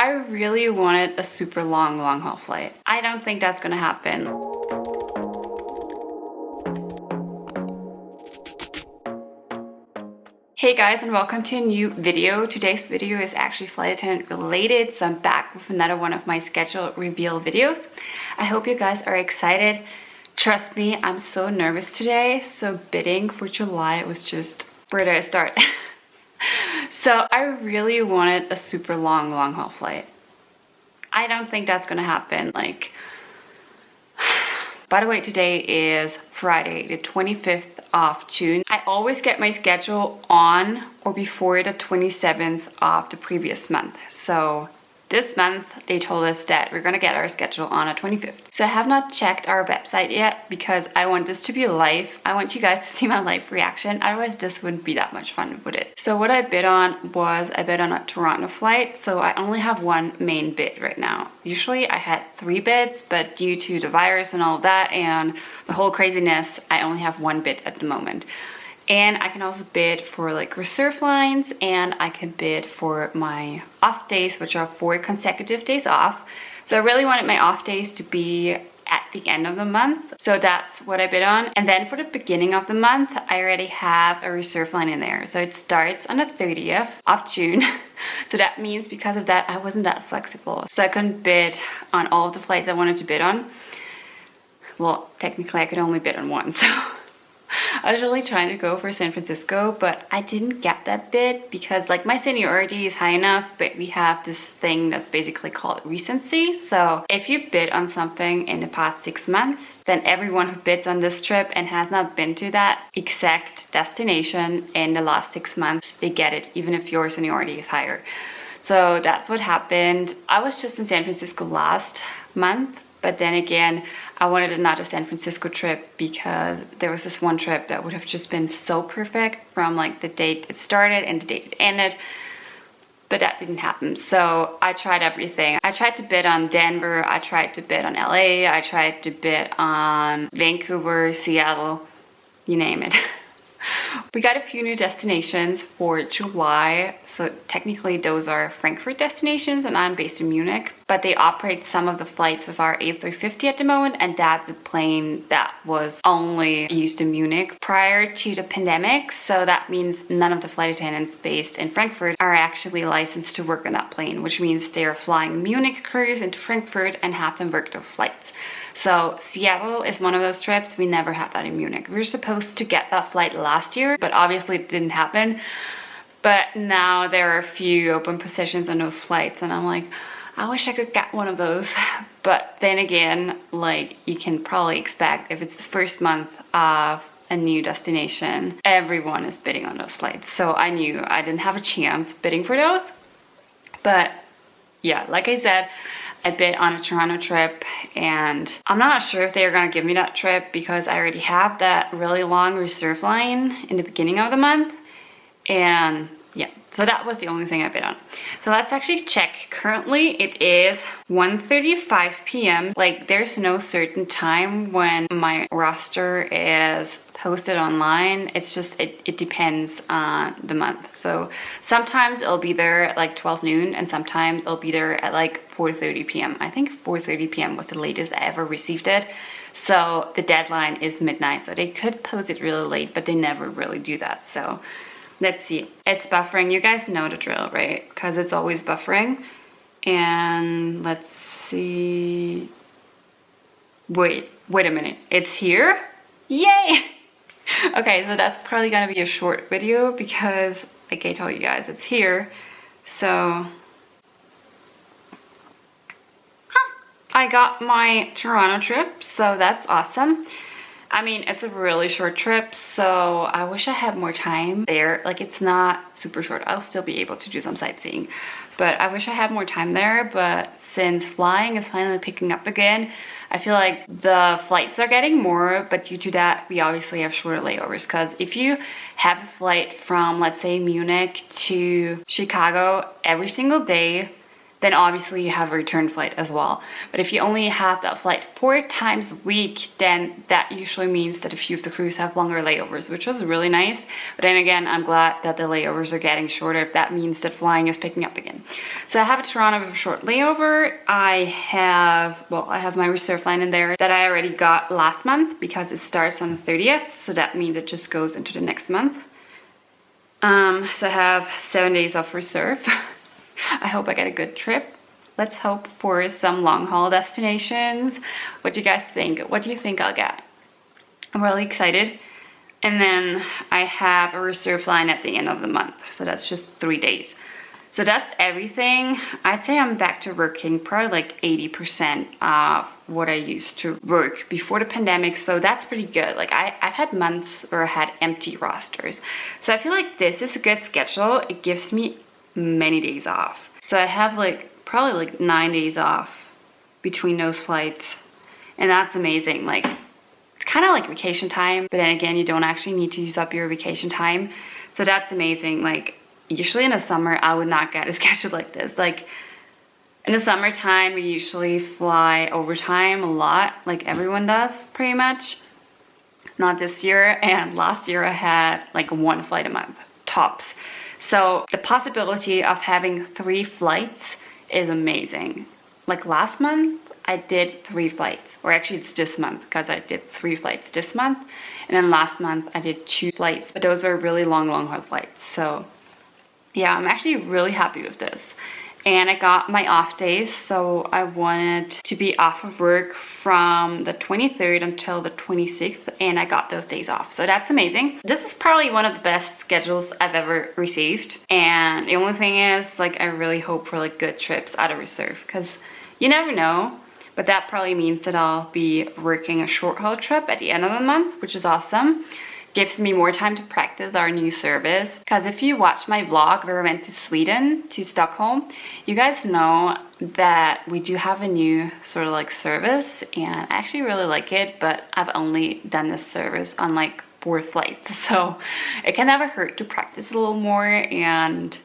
I really wanted a super long haul flight. I don't think that's gonna happen. Hey guys, and welcome to a new video. Today's video is actually flight attendant related, so I'm back with another one of my schedule reveal videos. I hope you guys are excited. Trust me, I'm so nervous today. So bidding for July was just, where do I start? So I really wanted a super long haul flight. I don't think that's gonna happen. Like, by the way, today is Friday, the 25th of June. I always get my schedule on or before the 27th of the previous month. So this month they told us that we're gonna get our schedule on the 25th. So I have not checked our website yet because I want this to be live. I want you guys to see my live reaction. Otherwise this wouldn't be that much fun, would it? So what I bid on was I bid on a Toronto flight. So I only have one main bid right now. Usually I had 3 bids, but due to the virus and all of that and the whole craziness, I only have one bid at the moment. And I can also bid for like reserve lines, and I can bid for my off days, which are 4 consecutive days off. So I really wanted my off days to be at the end of the month. So that's what I bid on. And then for the beginning of the month, I already have a reserve line in there. So it starts on the 30th of June. So that means because of that, I wasn't that flexible. So I couldn't bid on all of the flights I wanted to bid on. Well, technically I could only bid on one, so I was really trying to go for San Francisco, but I didn't get that bid because like my seniority is high enough, but we have this thing that's basically called recency. So if you bid on something in the past 6 months, then everyone who bids on this trip and has not been to that exact destination in the last 6 months, they get it, even if your seniority is higher. So that's what happened. I was just in San Francisco last month, but then again, I wanted another San Francisco trip because there was this one trip that would have just been so perfect from like the date it started and the date it ended, but that didn't happen. So I tried everything. I tried to bid on Denver, I tried to bid on LA, I tried to bid on Vancouver, Seattle, you name it. We got a few new destinations for July. So technically those are Frankfurt destinations and I'm based in Munich, but they operate some of the flights of our A350 at the moment, and that's a plane that was only used in Munich prior to the pandemic. So that means none of the flight attendants based in Frankfurt are actually licensed to work on that plane, which means they are flying Munich crews into Frankfurt and have them work those flights. So Seattle is one of those trips. We never had that in Munich. We were supposed to get that flight last year, but obviously it didn't happen. But now there are a few open positions on those flights and I'm like, I wish I could get one of those. But then again, like you can probably expect if it's the first month of a new destination, everyone is bidding on those flights. So I knew I didn't have a chance bidding for those. But yeah, like I said, I bid on a Toronto trip and I'm not sure if they're gonna give me that trip because I already have that really long reserve line in the beginning of the month. And yeah, so that was the only thing I bid on. So let's actually check. Currently it is 1:35 p.m. Like there's no certain time when my roster is posted online. It's just, it depends on the month. So sometimes it'll be there at like 12 noon and sometimes it'll be there at like 4:30 p.m. I think 4:30 p.m. was the latest I ever received it. So the deadline is midnight. So they could post it really late, but they never really do that. So let's see. It's buffering. You guys know the drill, right? Because it's always buffering. And let's see. Wait a minute. It's here? Yay! Okay, so that's probably gonna be a short video because, like I told you guys, it's here. So I got my Toronto trip, so that's awesome. I mean, it's a really short trip, so I wish I had more time there. Like, it's not super short. I'll still be able to do some sightseeing, but I wish I had more time there. But since flying is finally picking up again, I feel like the flights are getting more, but due to that, we obviously have shorter layovers. Because if you have a flight from, let's say, Munich to Chicago every single day, then obviously you have a return flight as well. But if you only have that flight 4 times a week, then that usually means that a few of the crews have longer layovers, which was really nice. But then again, I'm glad that the layovers are getting shorter if that means that flying is picking up again. So I have a Toronto with a short layover. I have my reserve line in there that I already got last month because it starts on the 30th. So that means it just goes into the next month. So I have 7 days off reserve. I hope I get a good trip. Let's hope for some long haul destinations. What do you guys think? What do you think I'll get? I'm really excited. And then I have a reserve line at the end of the month. So that's just 3 days. So that's everything. I'd say I'm back to working probably like 80% of what I used to work before the pandemic. So that's pretty good. Like I've had months where I had empty rosters. So I feel like this is a good schedule. It gives me many days off. So I have like probably like 9 days off between those flights. And that's amazing. Like it's kind of like vacation time, but then again, you don't actually need to use up your vacation time. So that's amazing. Like usually in the summer, I would not get a schedule like this. Like in the summertime, we usually fly overtime a lot, like everyone does pretty much. Not this year, and last year I had like 1 flight a month, tops. So the possibility of having 3 flights is amazing. Like last month, I did 3 flights, or actually it's this month because I did 3 flights this month. And then last month I did 2 flights, but those were really long haul flights. So yeah, I'm actually really happy with this. And I got my off days, so I wanted to be off of work from the 23rd until the 26th, and I got those days off. So that's amazing. This is probably one of the best schedules I've ever received. And the only thing is, like, I really hope for like good trips out of reserve, because you never know. But that probably means that I'll be working a short haul trip at the end of the month, which is awesome. Gives me more time to practice our new service. Because if you watch my vlog where I went to Sweden, to Stockholm, you guys know that we do have a new sort of like service, and I actually really like it, but I've only done this service on like 4 flights. So it can never hurt to practice a little more. And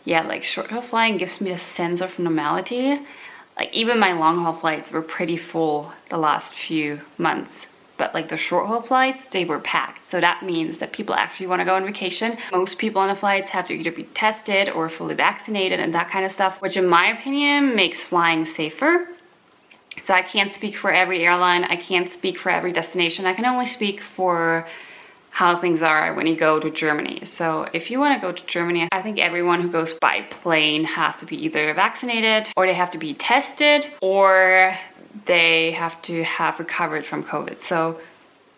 yeah, like short haul flying gives me a sense of normality. Like even my long haul flights were pretty full the last few months. But like the short haul flights, they were packed. So that means that people actually want to go on vacation. Most people on the flights have to either be tested or fully vaccinated and that kind of stuff, which in my opinion makes flying safer. So I can't speak for every airline. I can't speak for every destination. I can only speak for how things are when you go to Germany. So if you want to go to Germany, I think everyone who goes by plane has to be either vaccinated, or they have to be tested, or they have to have recovered from COVID. So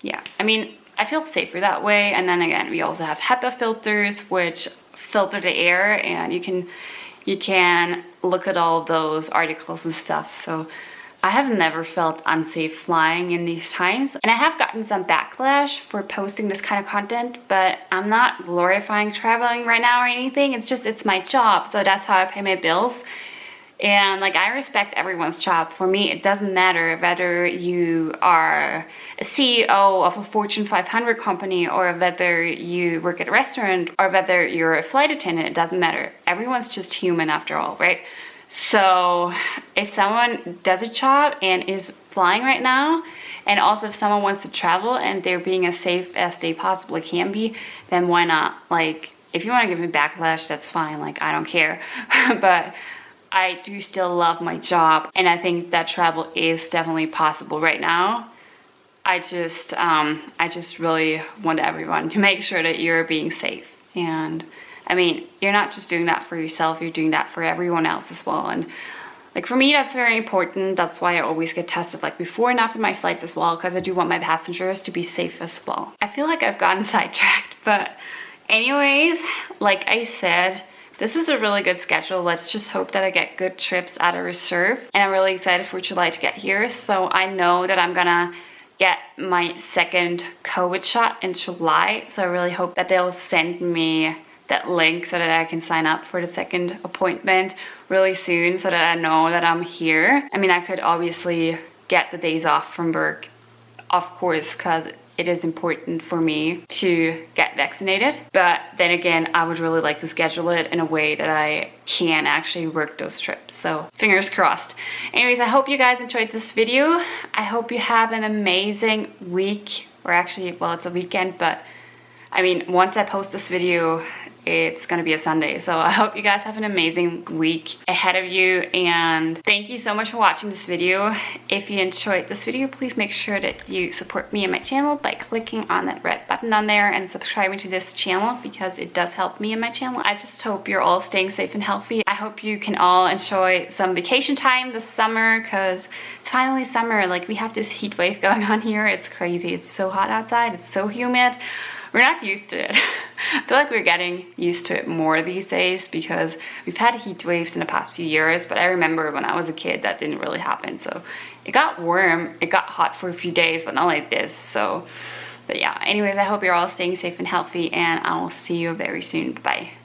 yeah, I mean, I feel safer that way. And then again, we also have HEPA filters, which filter the air, and you can look at all of those articles and stuff. So I have never felt unsafe flying in these times. And I have gotten some backlash for posting this kind of content, but I'm not glorifying traveling right now or anything. It's just, it's my job. So that's how I pay my bills. And like, I respect everyone's job. For me, it doesn't matter whether you are a CEO of a Fortune 500 company, or whether you work at a restaurant, or whether you're a flight attendant. It doesn't matter. Everyone's just human after all, right? So if someone does a job and is flying right now, and also if someone wants to travel and they're being as safe as they possibly can be, then why not? Like, if you want to give me backlash, that's fine. Like, I don't care. But I do still love my job, and I think that travel is definitely possible right now. I just really want everyone to make sure that you're being safe. And I mean, you're not just doing that for yourself, you're doing that for everyone else as well. And like, for me, that's very important. That's why I always get tested like before and after my flights as well, because I do want my passengers to be safe as well. I feel like I've gotten sidetracked, but anyways, like I said, this is a really good schedule. Let's just hope that I get good trips out of reserve. And I'm really excited for July to get here. So I know that I'm gonna get my 2nd COVID shot in July. So I really hope that they'll send me that link so that I can sign up for the 2nd appointment really soon, so that I know that I'm here. I mean, I could obviously get the days off from work, of course, because it is important for me to get vaccinated. But then again, I would really like to schedule it in a way that I can actually work those trips. So fingers crossed. Anyways, I hope you guys enjoyed this video. I hope you have an amazing week, or actually, well, it's a weekend, but I mean, once I post this video, it's gonna be a Sunday. So I hope you guys have an amazing week ahead of you, and thank you so much for watching this video. If you enjoyed this video, please make sure that you support me and my channel by clicking on that red button down there and subscribing to this channel, because it does help me and my channel. I just hope you're all staying safe and healthy. I hope you can all enjoy some vacation time this summer, because it's finally summer. Like, we have this heat wave going on here. It's crazy. It's so hot outside. It's so humid. We're not used to it. I feel like we're getting used to it more these days, because we've had heat waves in the past few years, but I remember when I was a kid that didn't really happen. So it got warm, it got hot for a few days, but not like this. So, but yeah, anyways, I hope you're all staying safe and healthy, and I will see you very soon. Bye.